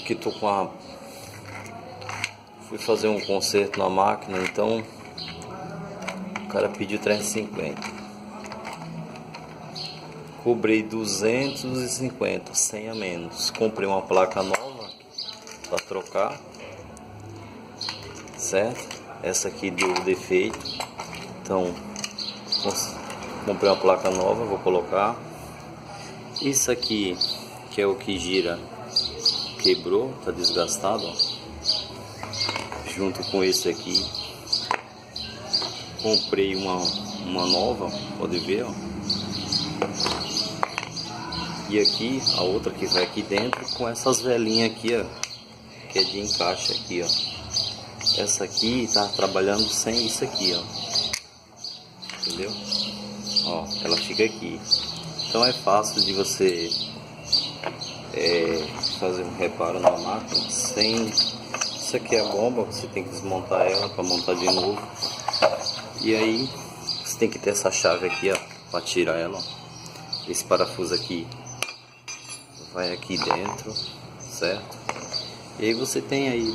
que tô com a... Fui fazer um conserto na máquina, então o cara pediu 350. Cobrei 250, 100 a menos. Comprei uma placa nova para trocar, certo? Essa aqui deu defeito, então comprei uma placa nova, vou colocar. Isso aqui, que é o que gira, quebrou, tá desgastado, ó. Junto com esse aqui comprei uma nova, pode ver, ó. E aqui a outra que vai aqui dentro com essas velinhas aqui, ó, que é de encaixe aqui, ó. Essa aqui tá trabalhando sem isso aqui, ó, entendeu? Ó, ela fica aqui. Então é fácil de você fazer um reparo na máquina sem... Isso aqui é a bomba, você tem que desmontar ela para montar de novo. E aí você tem que ter essa chave aqui, ó, para tirar ela, ó. Esse parafuso aqui vai aqui dentro, certo? E aí você tem aí